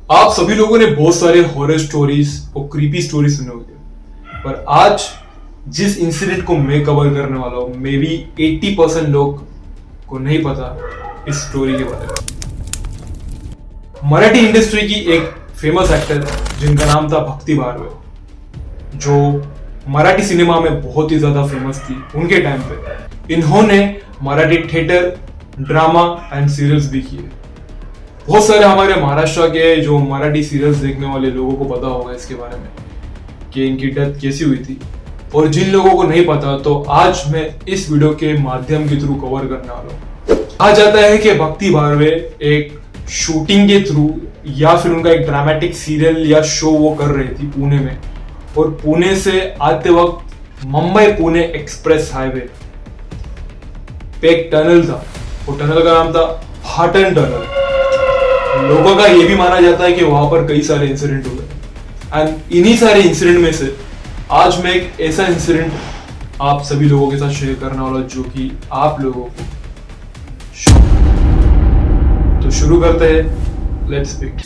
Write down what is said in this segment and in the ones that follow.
आप सभी लोगों ने बहुत सारे हॉरर स्टोरीज और क्रीपी स्टोरी सुने होंगे, पर आज जिस इंसिडेंट को मैं कवर करने वाला हूँ, मे बी 80% लोग को नहीं पता इस स्टोरी के बारे में। मराठी इंडस्ट्री की एक फेमस एक्टर जिनका नाम था भक्ति बारवे, जो मराठी सिनेमा में बहुत ही ज्यादा फेमस थी उनके टाइम पे। इन्होंने Marathi theatre, drama and serials भी किए। बहुत सारे हमारे महाराष्ट्र के जो मराठी सीरियल्स देखने वाले लोगों को पता होगा इसके बारे में कि इनकी डेथ कैसी हुई थी, और जिन लोगों को नहीं पता तो आज मैं इस वीडियो के माध्यम के थ्रू कवर करने वाला हूँ। कहा जाता है कि भक्ति बारवे एक शूटिंग के थ्रू या फिर उनका एक ड्रामेटिक सीरियल या शो वो कर रही थी पुणे में, और पुणे से आते वक्त मुंबई पुणे एक्सप्रेस हाईवे पे एक टनल था। वो टनल का नाम था भाटन टनल। लोगों का ये भी माना जाता है कि वहां पर कई सारे इंसिडेंट हुए, एंड इन्हीं सारे इंसिडेंट में से आज मैं एक ऐसा इंसिडेंट आप सभी लोगों के साथ शेयर करने वाला जो कि आप लोगों को तो शुरू करते हैं। Let's begin.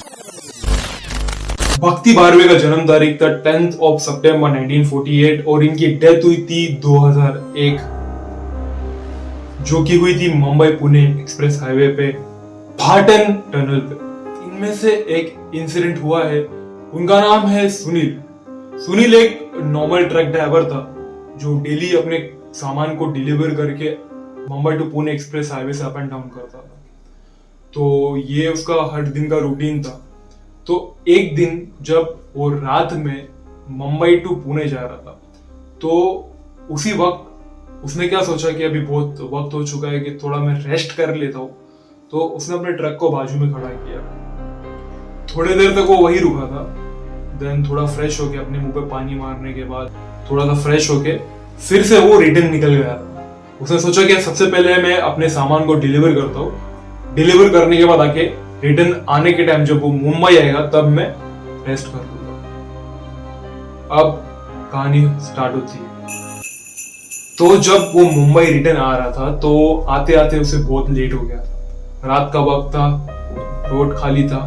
भक्ति बारवे का जन्म तारीख था 10th of September 1948 और इनकी डेथ हुई थी 2001, जो की हुई थी मुंबई पुणे एक्सप्रेस हाईवे पे भाटन टनल पे। इनमें से एक इंसिडेंट हुआ है, उनका नाम है सुनील। सुनील एक नॉर्मल ट्रक ड्राइवर था जो डेली अपने सामान को डिलीवर करके Mumbai to Pune express highway से अप एंड डाउन करता था। तो ये उसका हर दिन का रूटीन था। तो एक दिन जब वो रात में मुंबई टू पुणे जा रहा था, तो उसी वक्त उसने क्या सोचा कि अभी बहुत वक्त हो चुका है कि थोड़ा मैं रेस्ट कर लेता हूँ। तो उसने अपने ट्रक को बाजू में खड़ा किया। थोड़ी देर तक वो वही रुका था। देन थोड़ा फ्रेश होके अपने मुंह पे पानी मारने के बाद थोड़ा सा फ्रेश होके फिर से वो रिटर्न निकल गया। उसने सोचा कि सबसे पहले मैं अपने सामान को डिलीवर करता हूँ, डिलीवर करने के बाद आके रिटर्न आने के टाइम जब वो मुंबई आएगा तब मैं रेस्ट कर लूंगा। अब कहानी स्टार्ट होती है। तो जब वो मुंबई रिटर्न आ रहा था तो आते आते उसे बहुत लेट हो गया था। रात का वक्त था, रोड खाली था,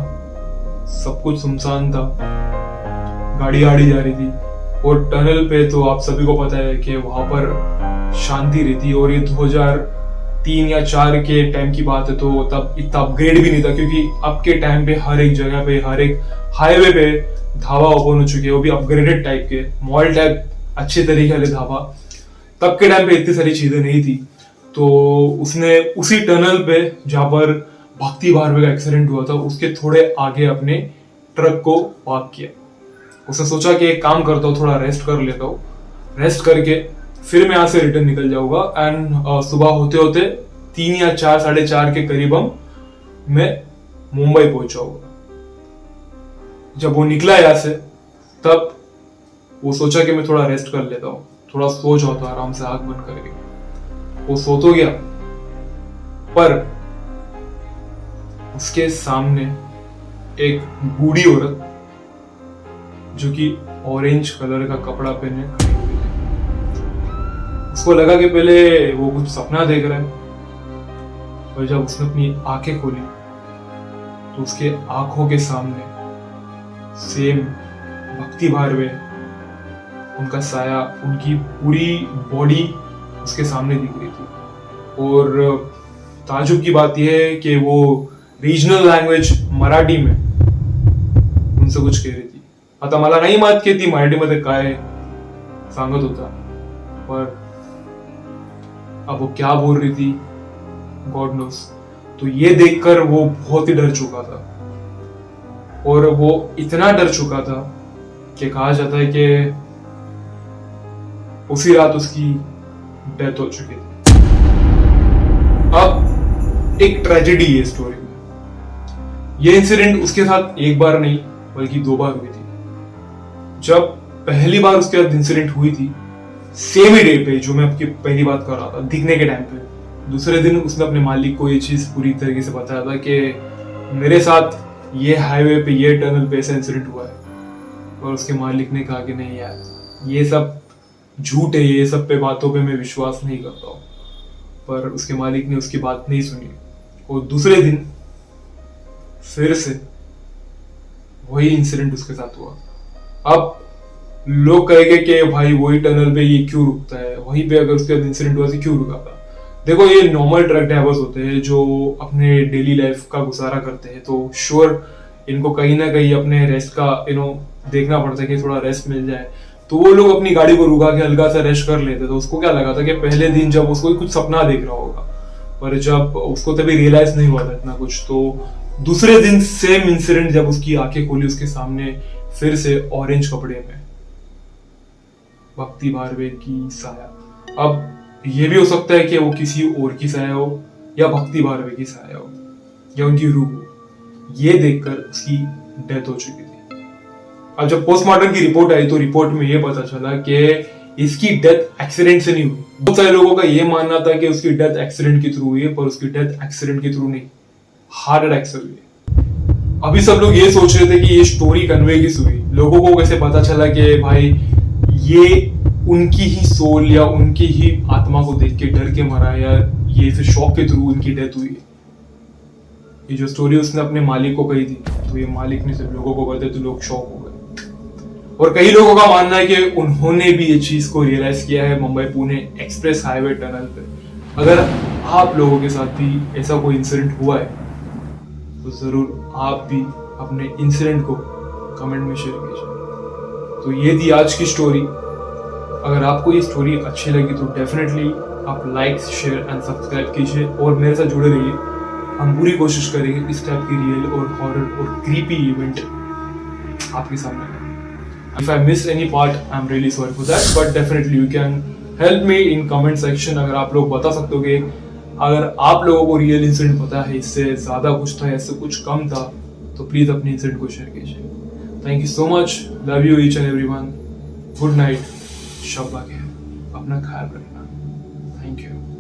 सब कुछ सुनसान था, गाड़ी आड़ी जा रही थी। और टनल पे तो आप सभी को पता है कि वहां पर शांति रहती, और ये 2003 या 4 के टाइम की बात है, तो तब इतना अपग्रेड भी नहीं था, क्योंकि अब के टाइम पे हर एक जगह पे हर एक हाईवे पे ढाबा ओपन हो चुके हैं, वो भी अपग्रेडेड टाइप के, मॉल टाइप अच्छे तरीके वाले ढाबा। तब के टाइम पे इतनी सारी चीजें नहीं थी। तो उसने उसी टनल पे जहां पर भक्ति बारवे का एक्सीडेंट हुआ था उसके थोड़े आगे अपने ट्रक को पार्क किया। उसने सोचा कि एक काम करता हूँ, थोड़ा रेस्ट कर लेता हूँ, रेस्ट करके फिर मैं यहाँ से रिटर्न निकल जाऊंगा। एंड सुबह होते होते 3 या 4, 4:30 के करीब मैं मुंबई पहुंचाऊंगा। जब वो निकला यहाँ से तब वो सोचा कि मैं थोड़ा रेस्ट कर लेता हूँ, थोड़ा सो जाता आराम से आंख बंद करके। वो सो तो गया, पर उसके सामने एक बूढ़ी औरत जो कि ऑरेंज कलर का कपड़ा पहने खड़ी हुई थी। उसको लगा कि पहले वो कुछ सपना देख रहा है, और जब उसने अपनी आंखें खोली तो उसके आंखों के सामने सेम भक्ति बारवे, उनका साया, उनकी पूरी बॉडी उसके सामने दिख रही थी। और ताजुब की बात यह है कि वो रीजनल लैंग्वेज मराठी में उनसे कुछ कह रही थी। आता मला नाही माहित की ती मराठीमध्ये काय सांगत होता, पर अब वो क्या बोल रही थी गॉड नोस। तो ये देखकर वो बहुत ही डर चुका था, और वो इतना डर चुका था कि कहा जाता है कि उसी रात उसकी डेथ हो चुकी थी। अब एक ट्रेजेडी है स्टोरी में। ये इंसिडेंट उसके साथ एक बार नहीं बल्कि 2 बार हुई थी। जब पहली बार उसके साथ इंसिडेंट हुई थी, सेम ही डे पे जो मैं आपकी पहली बात कर रहा था, दिखने के टाइम पे, दूसरे दिन उसने अपने मालिक को ये चीज पूरी तरीके से बताया था कि मेरे साथ ये हाईवे पे ये टनल पे ऐसा इंसिडेंट हुआ है। और उसके मालिक ने कहा कि नहीं यार, ये सब झूठ है, ये सब पे बातों पे मैं विश्वास नहीं करता हूँ। पर उसके मालिक ने उसकी बात नहीं सुनी, और दूसरे दिन फिर से वही इंसिडेंट उसके साथ हुआ। अब लोग कहेंगे कि भाई वही टनल पे ये क्यों रुकता है, वहीं पे अगर उसके साथ इंसिडेंट हुआ तो क्यों रुका था। देखो ये नॉर्मल ट्रक ड्राइवर्स होते हैं जो अपने डेली लाइफ का गुजारा करते हैं, तो श्योर इनको कहीं ना कहीं अपने रेस्ट का देखना पड़ता है कि थोड़ा रेस्ट मिल जाए। तो वो लोग अपनी गाड़ी को रुका के हल्का सा रेस्ट कर लेते। तो उसको क्या लगा था कि पहले दिन जब उसको कुछ सपना देख रहा होगा, पर जब उसको तभी रियलाइज नहीं हुआ था इतना कुछ, तो दूसरे दिन सेम इंसिडेंट जब उसकी आंखें खोली उसके सामने फिर से ऑरेंज कपड़े में भक्ति बारवे की साया। अब ये भी हो सकता है कि वो किसी और की साया हो या भक्ति बारवे की साया हो या उनकी रूह हो। ये देखकर उसकी डेथ हो चुकी थी। अब जब पोस्टमार्टम की रिपोर्ट आई तो रिपोर्ट में ये पता चला कि इसकी डेथ एक्सीडेंट से नहीं हुई। बहुत सारे लोगों का ये मानना था कि उसकी डेथ एक्सीडेंट के थ्रू हुई है, पर उसकी डेथ एक्सीडेंट के थ्रू नहीं, हार्ट अटैक से हुई है। अभी सब लोग ये सोच रहे थे कि ये स्टोरी कन्वे किस हुई, लोगों को कैसे पता चला कि भाई ये उनकी ही सोल या उनकी ही आत्मा को देख के डर के मरा, या ये फिर शॉक के थ्रू उनकी डेथ हुई है। ये जो स्टोरी उसने अपने मालिक को कही थी, तो ये मालिक ने सिर्फ लोगों को बताया तो लोग शॉक हो गए। और कई लोगों का मानना है कि उन्होंने भी ये चीज को रियलाइज किया है Mumbai Pune express highway tunnel पे। अगर आप लोगों के साथ भी ऐसा कोई इंसिडेंट हुआ है तो जरूर आप भी अपने इंसिडेंट को कमेंट में शेयर कीजिए। तो ये थी आज की स्टोरी। अगर आपको ये स्टोरी अच्छी लगी तो डेफिनेटली आप लाइक, शेयर एंड सब्सक्राइब कीजिए और मेरे साथ जुड़े रहिए। हम पूरी कोशिश करेंगे इस टाइप की रियल और हॉरर और क्रीपी इवेंट आपके सामने लाएं। If I missed any part, I'm really sorry for that, but definitely you can help me in comment section। अगर आप लोग बता सकते हो कि अगर आप लोगों को रियल इंसिडेंट पता है, इससे ज्यादा कुछ था, इससे कुछ कम था, तो प्लीज अपने इंसिडेंट को शेयर कीजिए। Thank you so much, love you each and everyone, good night, शब लगे, अपना ख्याल रखना, थैंक यू।